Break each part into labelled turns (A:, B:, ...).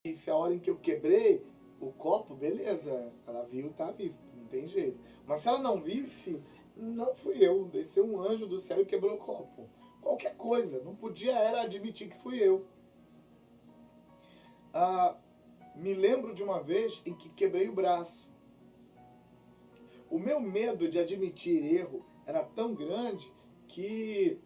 A: se a hora em que eu quebrei o copo, beleza, ela viu, tá visto, não tem jeito. Mas se ela não visse, não fui eu, desceu um anjo do céu e quebrou o copo. Qualquer coisa, não podia era admitir que fui eu. Me lembro de uma vez em que quebrei o braço. O meu medo de admitir erro era tão grande que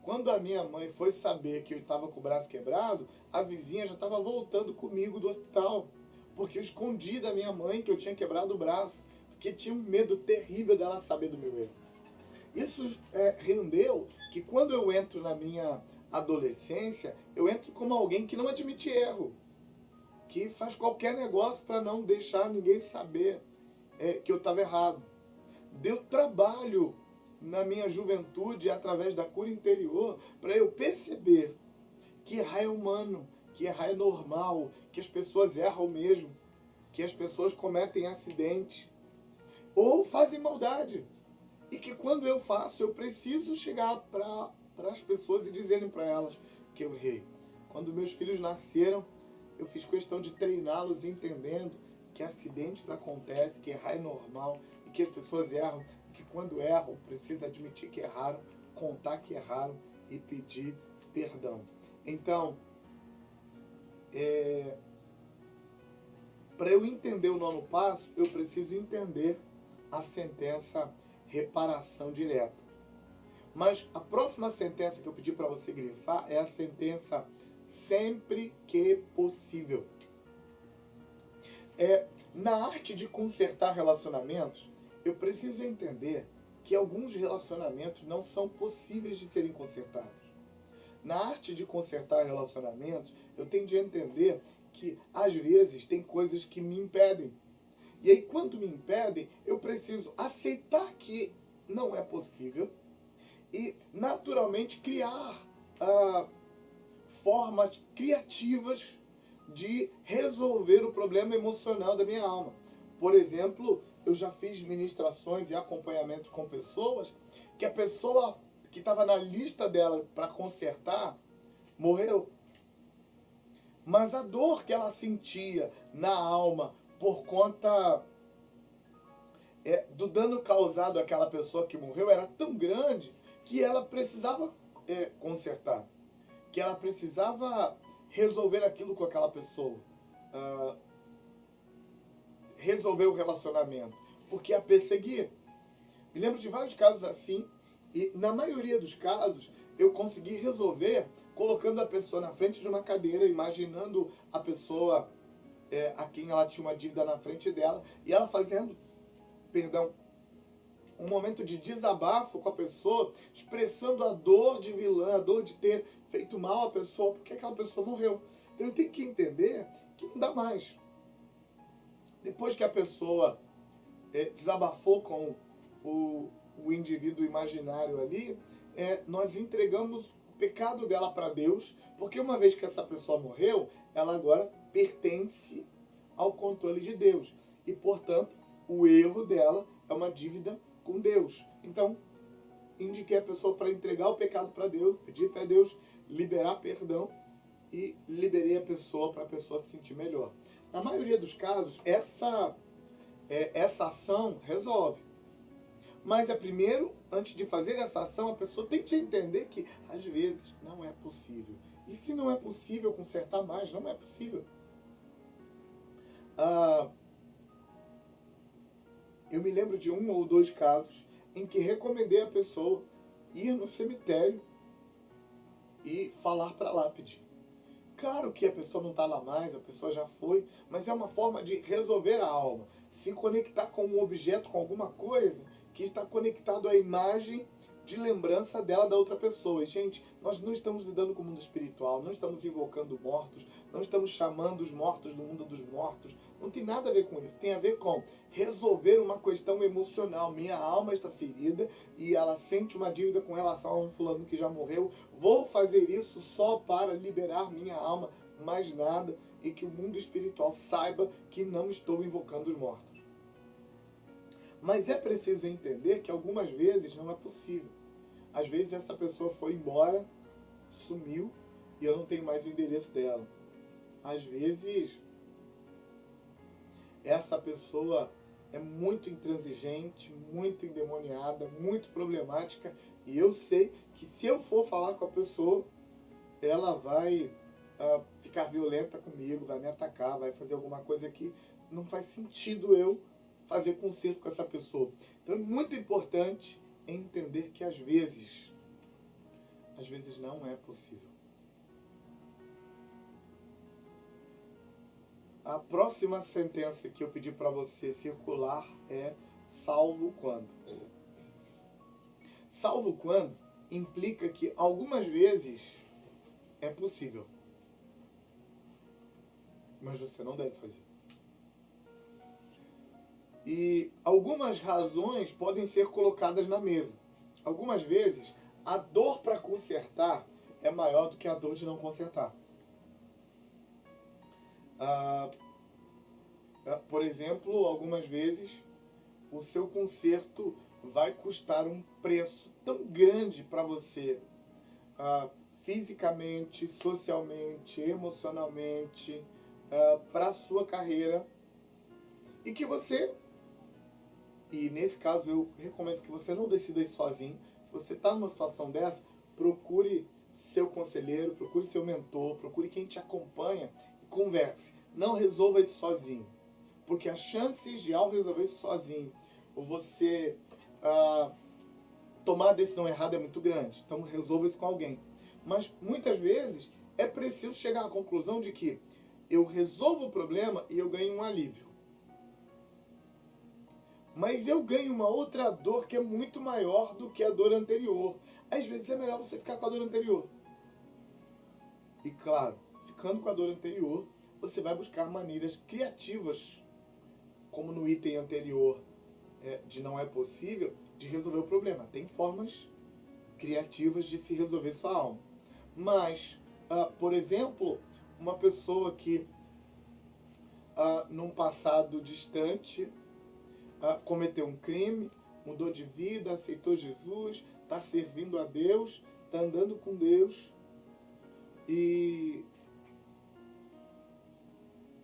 A: quando a minha mãe foi saber que eu estava com o braço quebrado, a vizinha já estava voltando comigo do hospital. Porque eu escondi da minha mãe que eu tinha quebrado o braço. Porque tinha um medo terrível dela saber do meu erro. Isso rendeu que quando eu entro na minha adolescência, eu entro como alguém que não admite erro. Que faz qualquer negócio para não deixar ninguém saber que eu estava errado. Deu trabalho na minha juventude, através da cura interior, para eu perceber que errar é humano, que errar é normal, que as pessoas erram mesmo, que as pessoas cometem acidente ou fazem maldade. E que quando eu faço, eu preciso chegar para as pessoas e dizendo para elas que eu errei. Quando meus filhos nasceram, eu fiz questão de treiná-los entendendo que acidentes acontecem, que errar é normal e que as pessoas erram, que quando erram precisa admitir que erraram, contar que erraram e pedir perdão. Então, para eu entender o nono passo, eu preciso entender a sentença reparação direta. Mas a próxima sentença que eu pedi para você grifar é a sentença sempre que possível. Na arte de consertar relacionamentos, eu preciso entender que alguns relacionamentos não são possíveis de serem consertados. Na arte de consertar relacionamentos, eu tenho de entender que, às vezes, tem coisas que me impedem. E aí, quando me impedem, eu preciso aceitar que não é possível e, naturalmente, criar formas criativas de resolver o problema emocional da minha alma. Por exemplo, eu já fiz ministrações e acompanhamentos com pessoas que a pessoa que estava na lista dela para consertar morreu. Mas a dor que ela sentia na alma por conta do dano causado àquela pessoa que morreu era tão grande que ela precisava consertar, que ela precisava resolver aquilo com aquela pessoa, resolver o relacionamento, porque a perseguia. Me lembro de vários casos assim, e na maioria dos casos eu consegui resolver colocando a pessoa na frente de uma cadeira, imaginando a pessoa a quem ela tinha uma dívida na frente dela, e ela fazendo, um momento de desabafo com a pessoa, expressando a dor de vilã, a dor de ter feito mal à pessoa, porque aquela pessoa morreu. Então eu tenho que entender que não dá mais. Depois que a pessoa desabafou com o indivíduo imaginário ali, nós entregamos o pecado dela para Deus, porque uma vez que essa pessoa morreu, ela agora pertence ao controle de Deus. E, portanto, o erro dela é uma dívida com Deus. Então, indiquei a pessoa para entregar o pecado para Deus, pedir para Deus liberar perdão e liberei a pessoa para a pessoa se sentir melhor. Na maioria dos casos, essa ação resolve. Mas primeiro, antes de fazer essa ação, a pessoa tem que entender que, às vezes, não é possível. E se não é possível consertar mais, não é possível. Eu me lembro de 1 ou 2 casos em que recomendei a pessoa ir no cemitério e falar para a lápide. Claro que a pessoa não está lá mais, a pessoa já foi, mas é uma forma de resolver a alma. Se conectar com um objeto, com alguma coisa que está conectado à imagem de lembrança dela da outra pessoa. E, gente, nós não estamos lidando com o mundo espiritual, não estamos invocando mortos, não estamos chamando os mortos do mundo dos mortos. Não tem nada a ver com isso. Tem a ver com resolver uma questão emocional. Minha alma está ferida e ela sente uma dívida com relação a um fulano que já morreu. Vou fazer isso só para liberar minha alma, mais nada, e que o mundo espiritual saiba que não estou invocando os mortos. Mas é preciso entender que algumas vezes não é possível. Às vezes essa pessoa foi embora, sumiu, e eu não tenho mais o endereço dela. às vezes, essa pessoa é muito intransigente, muito endemoniada, muito problemática, e eu sei que se eu for falar com a pessoa, ela vai ficar violenta comigo, vai me atacar, vai fazer alguma coisa que não faz sentido eu fazer conserto com essa pessoa. Então é muito importante entender que às vezes não é possível. A próxima sentença que eu pedi para você circular é salvo quando. Salvo quando implica que algumas vezes é possível, mas você não deve fazer. E algumas razões podem ser colocadas na mesa. Algumas vezes, a dor para consertar é maior do que a dor de não consertar. Por exemplo, algumas vezes, o seu conserto vai custar um preço tão grande para você, fisicamente, socialmente, emocionalmente, para a sua carreira, e que você... E nesse caso eu recomendo que você não decida isso sozinho. Se você está numa situação dessa, procure seu conselheiro, procure seu mentor, procure quem te acompanha e converse. Não resolva isso sozinho. Porque as chances de, ao resolver isso sozinho, você tomar a decisão errada é muito grande. Então resolva isso com alguém. Mas muitas vezes é preciso chegar à conclusão de que eu resolvo o problema e eu ganho um alívio. Mas eu ganho uma outra dor que é muito maior do que a dor anterior. Às vezes é melhor você ficar com a dor anterior. E claro, ficando com a dor anterior, você vai buscar maneiras criativas, como no item anterior de não é possível, de resolver o problema. Tem formas criativas de se resolver sua alma. Mas, por exemplo, uma pessoa que num passado distante cometeu um crime, mudou de vida, aceitou Jesus, está servindo a Deus, está andando com Deus. E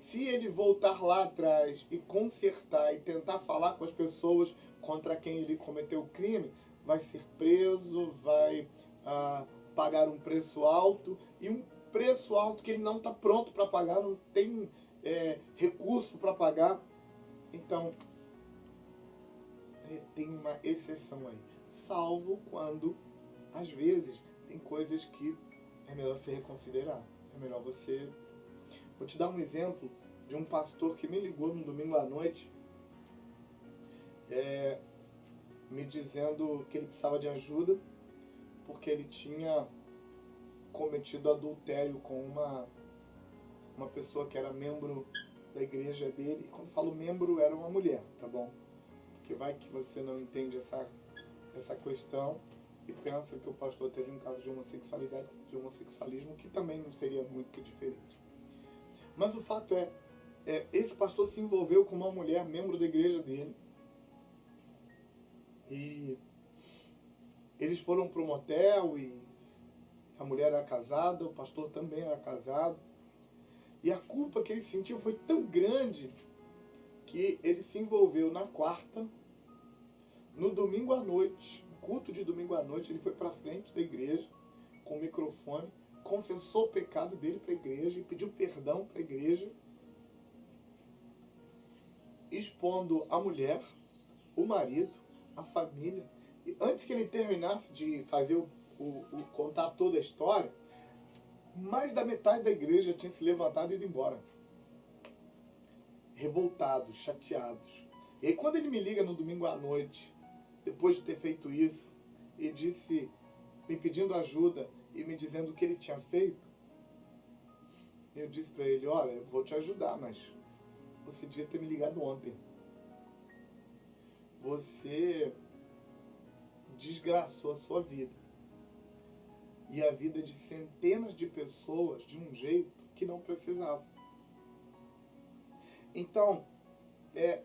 A: se ele voltar lá atrás e consertar e tentar falar com as pessoas contra quem ele cometeu o crime, vai ser preso, vai pagar um preço alto, e um preço alto que ele não está pronto para pagar, não tem recurso para pagar. Então, tem uma exceção aí. Salvo quando, às vezes, tem coisas que é melhor se reconsiderar. É melhor você... Vou te dar um exemplo de um pastor que me ligou no domingo à noite, me dizendo que ele precisava de ajuda porque ele tinha cometido adultério com uma pessoa que era membro da igreja dele. E quando falo membro, era uma mulher, tá bom? Porque vai que você não entende essa questão e pensa que o pastor teve um caso de homossexualidade, de homossexualismo, que também não seria muito diferente. Mas o fato esse pastor se envolveu com uma mulher, membro da igreja dele, e eles foram para um motel e a mulher era casada, o pastor também era casado, e a culpa que ele sentiu foi tão grande que ele se envolveu na quarta. No domingo à noite, culto de domingo à noite, ele foi para frente da igreja com o microfone, confessou o pecado dele para a igreja e pediu perdão para a igreja, expondo a mulher, o marido, a família. E antes que ele terminasse de fazer contar toda a história, mais da metade da igreja tinha se levantado e ido embora. Revoltados, chateados. E aí, quando ele me liga no domingo à noite, depois de ter feito isso, e disse, me pedindo ajuda e me dizendo o que ele tinha feito, eu disse para ele, olha, eu vou te ajudar, mas você devia ter me ligado ontem. Você desgraçou a sua vida e a vida de centenas de pessoas de um jeito que não precisava. Então,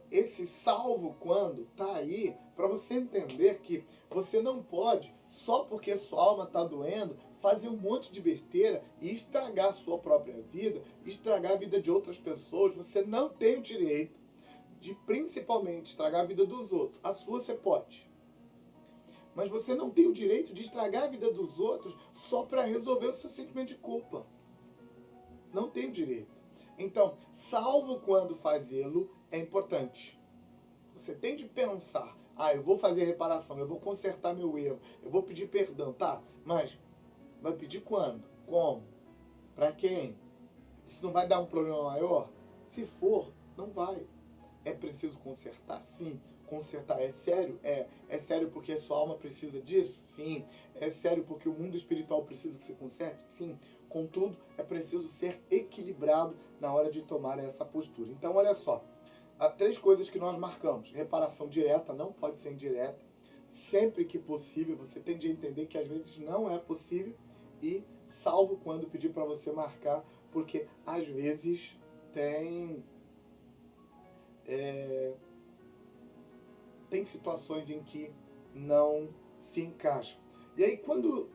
A: esse salvo quando está aí para você entender que você não pode, só porque sua alma está doendo, fazer um monte de besteira e estragar a sua própria vida, estragar a vida de outras pessoas. Você não tem o direito de, principalmente, estragar a vida dos outros. A sua você pode. Mas você não tem o direito de estragar a vida dos outros só para resolver o seu sentimento de culpa. Não tem o direito. Então, salvo quando fazê-lo é importante. Você tem de pensar, eu vou fazer reparação, eu vou consertar meu erro, eu vou pedir perdão, tá? Mas vai pedir quando? Como? Para quem? Isso não vai dar um problema maior? Se for, não vai. É preciso consertar? Sim. Consertar é sério? É sério porque a sua alma precisa disso? Sim. É sério porque o mundo espiritual precisa que você conserte? Sim. Contudo, é preciso ser equilibrado na hora de tomar essa postura. Então, olha só. Há 3 coisas que nós marcamos. Reparação direta, não pode ser indireta. Sempre que possível, você tem de entender que às vezes não é possível. E salvo quando pedir para você marcar, porque às vezes tem situações em que não se encaixa. E aí quando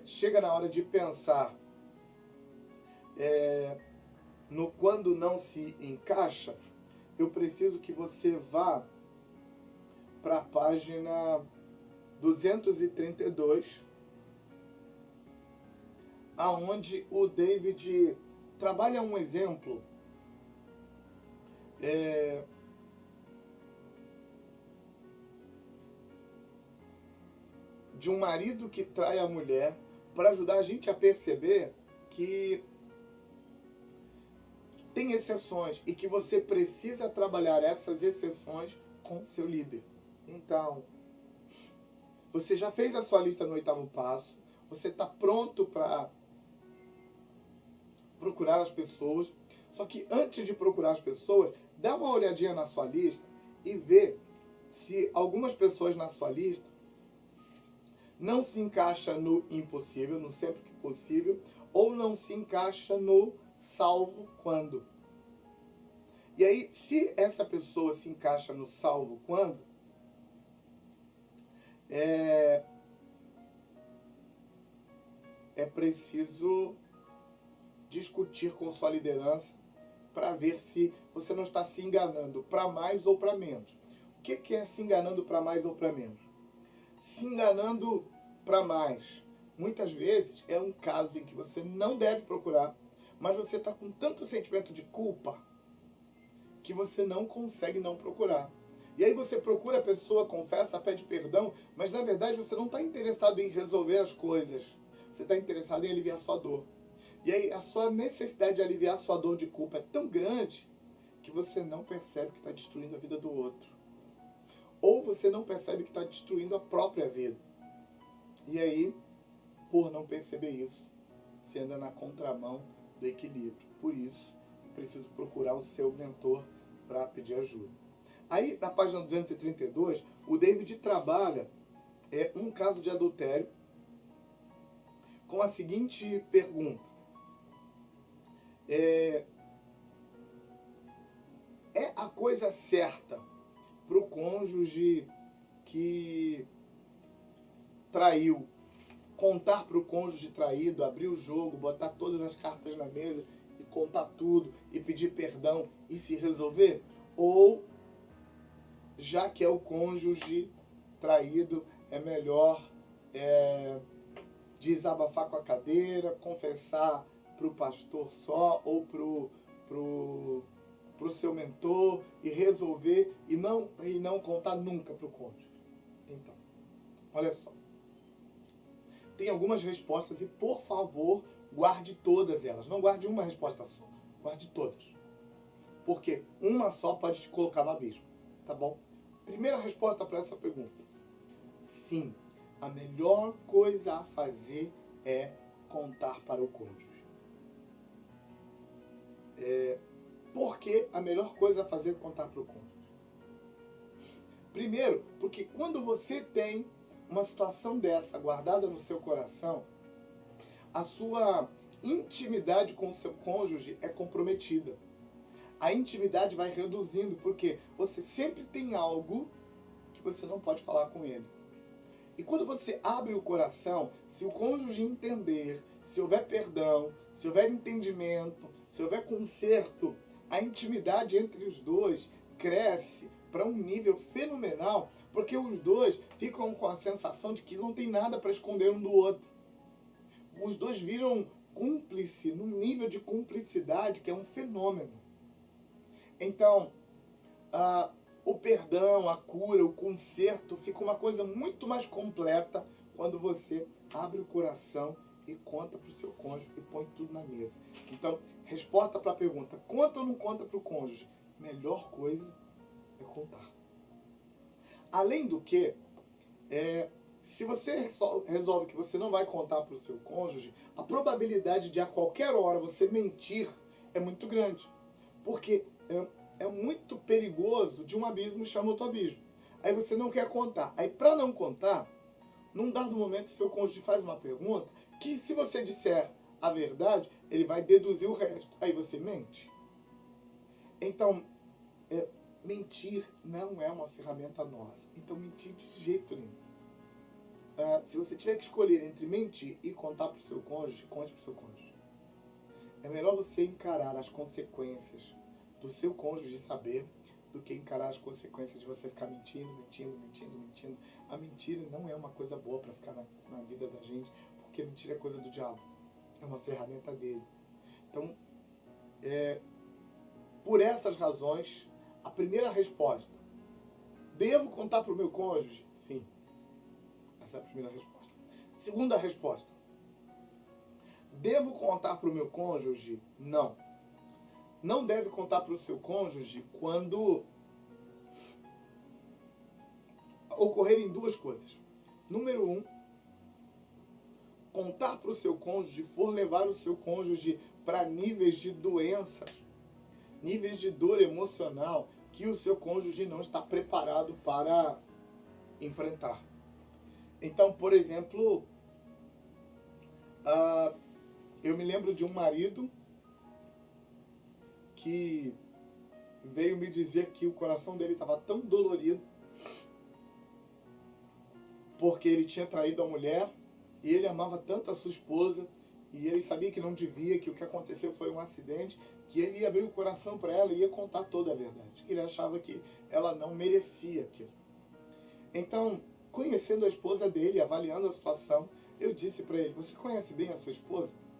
A: chega na hora de pensar no quando não se encaixa, eu preciso que você vá para a página 232, aonde o David trabalha um exemplo de um marido que trai a mulher, para ajudar a gente a perceber que tem exceções e que você precisa trabalhar essas exceções com seu líder. Então, você já fez a sua lista no 8º passo, você está pronto para procurar as pessoas, só que antes de procurar as pessoas, dá uma olhadinha na sua lista e vê se algumas pessoas na sua lista não se encaixa no impossível, no sempre que possível, ou não se encaixa no salvo quando. E aí, se essa pessoa se encaixa no salvo quando, é preciso discutir com sua liderança para ver se você não está se enganando para mais ou para menos. O que é se enganando para mais ou para menos? Se enganando para mais, muitas vezes é um caso em que você não deve procurar, mas você está com tanto sentimento de culpa que você não consegue não procurar. E aí você procura a pessoa, confessa, pede perdão, mas na verdade você não está interessado em resolver as coisas. Você está interessado em aliviar a sua dor. E aí a sua necessidade de aliviar a sua dor de culpa é tão grande que você não percebe que está destruindo a vida do outro. Ou você não percebe que está destruindo a própria vida. E aí, por não perceber isso, você anda na contramão do equilíbrio. Por isso, é preciso procurar o seu mentor para pedir ajuda. Aí, na página 232, o David trabalha um caso de adultério com a seguinte pergunta. É a coisa certa para o cônjuge que traiu contar para o cônjuge traído, abrir o jogo, botar todas as cartas na mesa e contar tudo e pedir perdão e se resolver? Ou, já que é o cônjuge traído, é melhor desabafar com a cadeira, confessar para o pastor só ou pro seu mentor e resolver e não contar nunca para o cônjuge? Então, olha só. Tem algumas respostas e, por favor, guarde todas elas. Não guarde uma resposta só. Guarde todas. Porque uma só pode te colocar no abismo. Tá bom? Primeira resposta para essa pergunta. Sim, a melhor coisa a fazer é contar para o cônjuge. Por que a melhor coisa a fazer é contar para o cônjuge? Primeiro, porque quando você tem uma situação dessa guardada no seu coração, a sua intimidade com o seu cônjuge é comprometida. A intimidade vai reduzindo, porque você sempre tem algo que você não pode falar com ele. E quando você abre o coração, se o cônjuge entender, se houver perdão, se houver entendimento, se houver conserto, a intimidade entre os dois cresce para um nível fenomenal, porque os dois ficam com a sensação de que não tem nada para esconder um do outro. Os dois viram cúmplice num nível de cumplicidade que é um fenômeno. Então, o perdão, a cura, o conserto fica uma coisa muito mais completa quando você abre o coração e conta para o seu cônjuge e põe tudo na mesa. Então, resposta para a pergunta, conta ou não conta para o cônjuge? Melhor coisa é contar. Além do que, se você resolve que você não vai contar para o seu cônjuge, a probabilidade de a qualquer hora você mentir é muito grande. Porque é muito perigoso, de um abismo chama outro abismo. Aí você não quer contar. Aí para não contar, num dado momento seu cônjuge faz uma pergunta que se você disser a verdade, ele vai deduzir o resto. Aí você mente. Então, mentir não é uma ferramenta nossa. Então mentir de jeito nenhum. Se você tiver que escolher entre mentir e contar para o seu cônjuge, conte para o seu cônjuge. É melhor você encarar as consequências do seu cônjuge saber do que encarar as consequências de você ficar mentindo. A mentira não é uma coisa boa para ficar na vida da gente, porque mentira é coisa do diabo. É uma ferramenta dele. Então, por essas razões, a primeira resposta, devo contar para o meu cônjuge? Sim. Essa é a primeira resposta. Segunda resposta, devo contar para o meu cônjuge? Não. Não deve contar para o seu cônjuge quando ocorrerem duas coisas. Número 1, contar para o seu cônjuge for levar o seu cônjuge para níveis de doenças, níveis de dor emocional que o seu cônjuge não está preparado para enfrentar. Então, por exemplo, eu me lembro de um marido que veio me dizer que o coração dele estava tão dolorido porque ele tinha traído a mulher e ele amava tanto a sua esposa e ele sabia que não devia, que o que aconteceu foi um acidente, que ele ia abrir o coração para ela e ia contar toda a verdade. Ele achava que ela não merecia aquilo. Então, conhecendo a esposa dele, avaliando a situação, eu disse para ele, você conhece bem a sua esposa?